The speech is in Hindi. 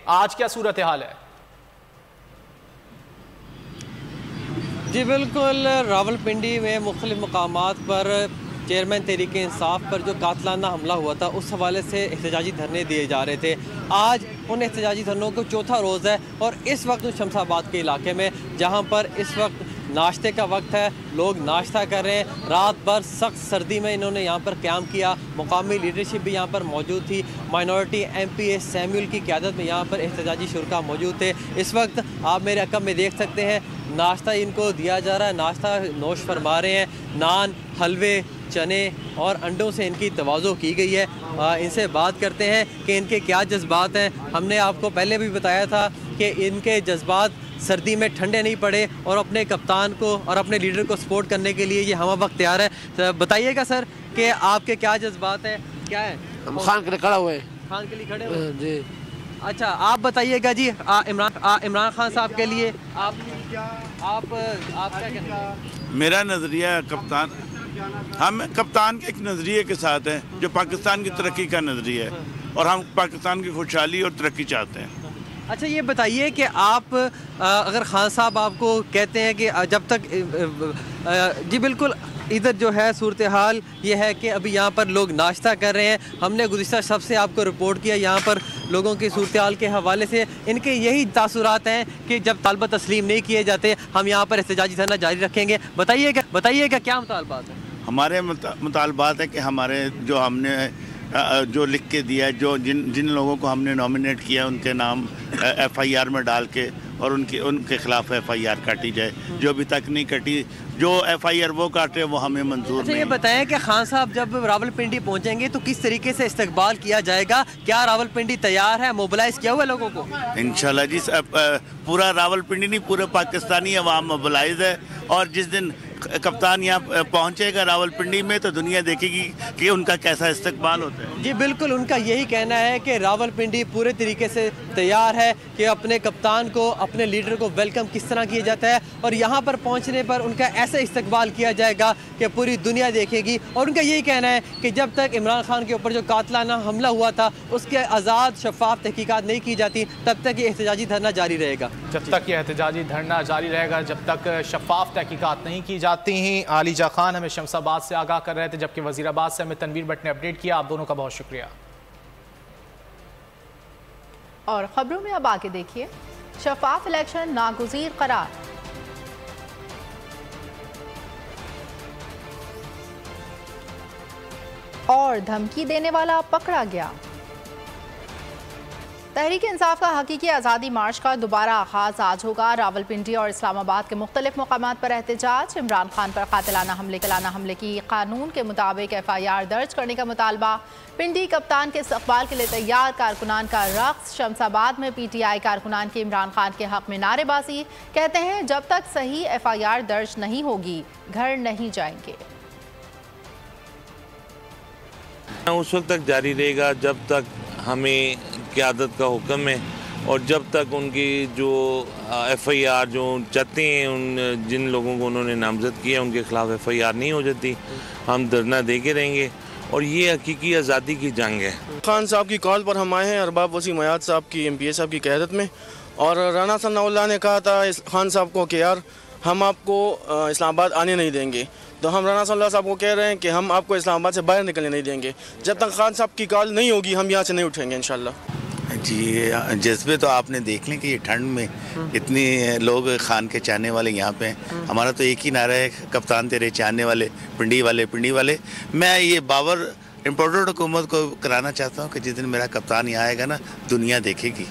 आज क्या सूरत हाल है? जी बिल्कुल, रावलपिंडी में मुख्तलिफ मकामात पर चेयरमैन तहरीक इंसाफ पर जो कातलाना हमला हुआ था उस हवाले से एहतजाजी धरने दिए जा रहे थे। आज उन एहतजाजी धरनों को चौथा रोज़ है और इस वक्त शमशाबाद के इलाके में, जहाँ पर इस वक्त नाश्ते का वक्त है, लोग नाश्ता कर रहे हैं। रात भर सख्त सर्दी में इन्होंने यहाँ पर क़याम किया। मुकामी लीडरशिप भी यहाँ पर मौजूद थी। माइनॉरिटी MPA सैमुअल की क़यादत में यहाँ पर एहतजाजी शुरका मौजूद थे। इस वक्त आप मेरे अकब में देख सकते हैं नाश्ता इनको दिया जा रहा है, नाश्ता नोश फरमा रहे हैं। नान, हलवे, चने और अंडों से इनकी तवाज़ो की गई है। इनसे बात करते हैं कि इनके क्या जज्बात हैं। हमने आपको पहले भी बताया था कि इनके जज्बात सर्दी में ठंडे नहीं पड़े और अपने कप्तान को और अपने लीडर को सपोर्ट करने के लिए ये हम वक्त तैयार है। बताइएगा सर कि आपके क्या जज्बात हैं, क्या है? हम खान के लिए खड़ा हुए, खान के लिए खड़े हुए जी। अच्छा, आप बताइएगा जी, इमरान खान साहब के लिए आप क्या कहते हैं? मेरा नज़रिया कप्तान, हम कप्तान के एक नज़रिए के साथ हैं जो पाकिस्तान की तरक्की का नज़रिया है और हम पाकिस्तान की खुशहाली और तरक्की चाहते हैं। अच्छा, ये बताइए कि आप अगर खान साहब आपको कहते हैं कि जब तक जी बिल्कुल, इधर जो है सूरत हाल ये है कि अभी यहाँ पर लोग नाश्ता कर रहे हैं। हमने गुज़िश्ता शब से आपको रिपोर्ट किया यहाँ पर लोगों की सूरत हाल के हवाले से। इनके यही तासुरात हैं कि जब तालबा तस्लीम नहीं किए जाते हम यहाँ पर एहतजाजी धरना जारी रखेंगे। बताइएगा क्या मुतालबात है? हमारे मुतालबात है कि हमारे जो लिख के दिया है, जो जिन लोगों को हमने नॉमिनेट किया उनके नाम FIR में डाल के और उनके खिलाफ FIR काटी जाए। जो अभी तक नहीं कटी, जो FIR वो काटे वो हमें मंजूर नहीं। ये बताएं कि खान साहब जब रावलपिंडी पहुंचेंगे तो किस तरीके से इस्तकबाल किया जाएगा? क्या रावलपिंडी तैयार है, मोबिलाइज किया हुआ है लोगों को? इंशाल्लाह जी, पूरा रावलपिंडी नहीं, पूरे पाकिस्तानी अवाम मोबिलाइज है और जिस दिन कप्तान यहाँ पहुँचेगा रावलपिंडी में तो दुनिया देखेगी कि उनका कैसा इस्तकबाल होता है। जी बिल्कुल, उनका यही कहना है कि रावलपिंडी पूरे तरीके से तैयार है कि अपने कप्तान को, अपने लीडर को वेलकम किस तरह किया जाता है और यहाँ पर पहुँचने पर उनका ऐसा इस्तकबाल किया जाएगा कि पूरी दुनिया देखेगी। और उनका यही कहना है कि जब तक इमरान खान के ऊपर जो कातलाना हमला हुआ था उसके आज़ाद शफाफ तहकीकात नहीं की जाती तब तक ये एहतजाजी धरना जारी रहेगा। जब तक ये एहतजाजी धरना जारी रहेगा, जब तक शफाफ तहकीकात नहीं की जाती हैं। आलिजा खान हमें शमशाबाद से आगाह कर रहे थे, जबकि वजीराबाद से हमें तनवीर भट्ट ने अपडेट किया। आप दोनों का बहुत शुक्रिया। और खबरों में अब आगे देखिए, शफाफ इलेक्शन नागुज़ीर करार। और धमकी देने वाला पकड़ा गया। तहरीक इंसाफ का हकीकी आज़ादी मार्च का दोबारा आगाज आज होगा। रावलपिंडी और इस्लामाबाद के मुख्तलिफ मकामात पर एहतजाज। इमरान खान पर कातिलाना हमले की कानून के मुताबिक FIR दर्ज करने का मुतालबा। पिंडी कप्तान के इस्तकबाल के लिए तैयार कारकुनान का रक्स। शमशाबाद में PTI कारकुनान की इमरान खान के हक में नारेबाजी। कहते हैं जब तक सही FIR दर्ज नहीं होगी घर नहीं जाएंगे। उस वक्त तक जारी रहेगा जब तक हमें क़यादत का हुक्म है और जब तक उनकी जो FIR जो चाहते हैं उन जिन लोगों को उन्होंने नामजद किया उनके खिलाफ FIR नहीं हो जाती, हम धरना दे के रहेंगे और ये हकीकी आज़ादी की जंग है। खान साहब की कॉल पर हम आए हैं अरबाब वसीम हयात साहब की MPA साहब की क़यादत में और राना सनाउल्लाह ने कहा था खान साहब को कि यार हम आपको इस्लामाबाद आने नहीं देंगे, तो हम राना सनाउल्लाह साहब को कह रहे हैं कि हम आपको इस्लामाबाद से बाहर निकलने नहीं देंगे। जब तक खान साहब की कॉल नहीं होगी हम यहाँ से नहीं उठेंगे इंशाल्लाह। जी, जज्बे तो आपने देख लें कि ये ठंड में इतनी लोग खान के चाहने वाले यहाँ पे हैं। हमारा तो एक ही नारा है, कप्तान तेरे चाहने वाले पिंडी वाले। मैं ये बावर इम्पोर्टेड हुकूमत को कराना चाहता हूँ कि जिस दिन मेरा कप्तान यहाँ आएगा ना दुनिया देखेगी।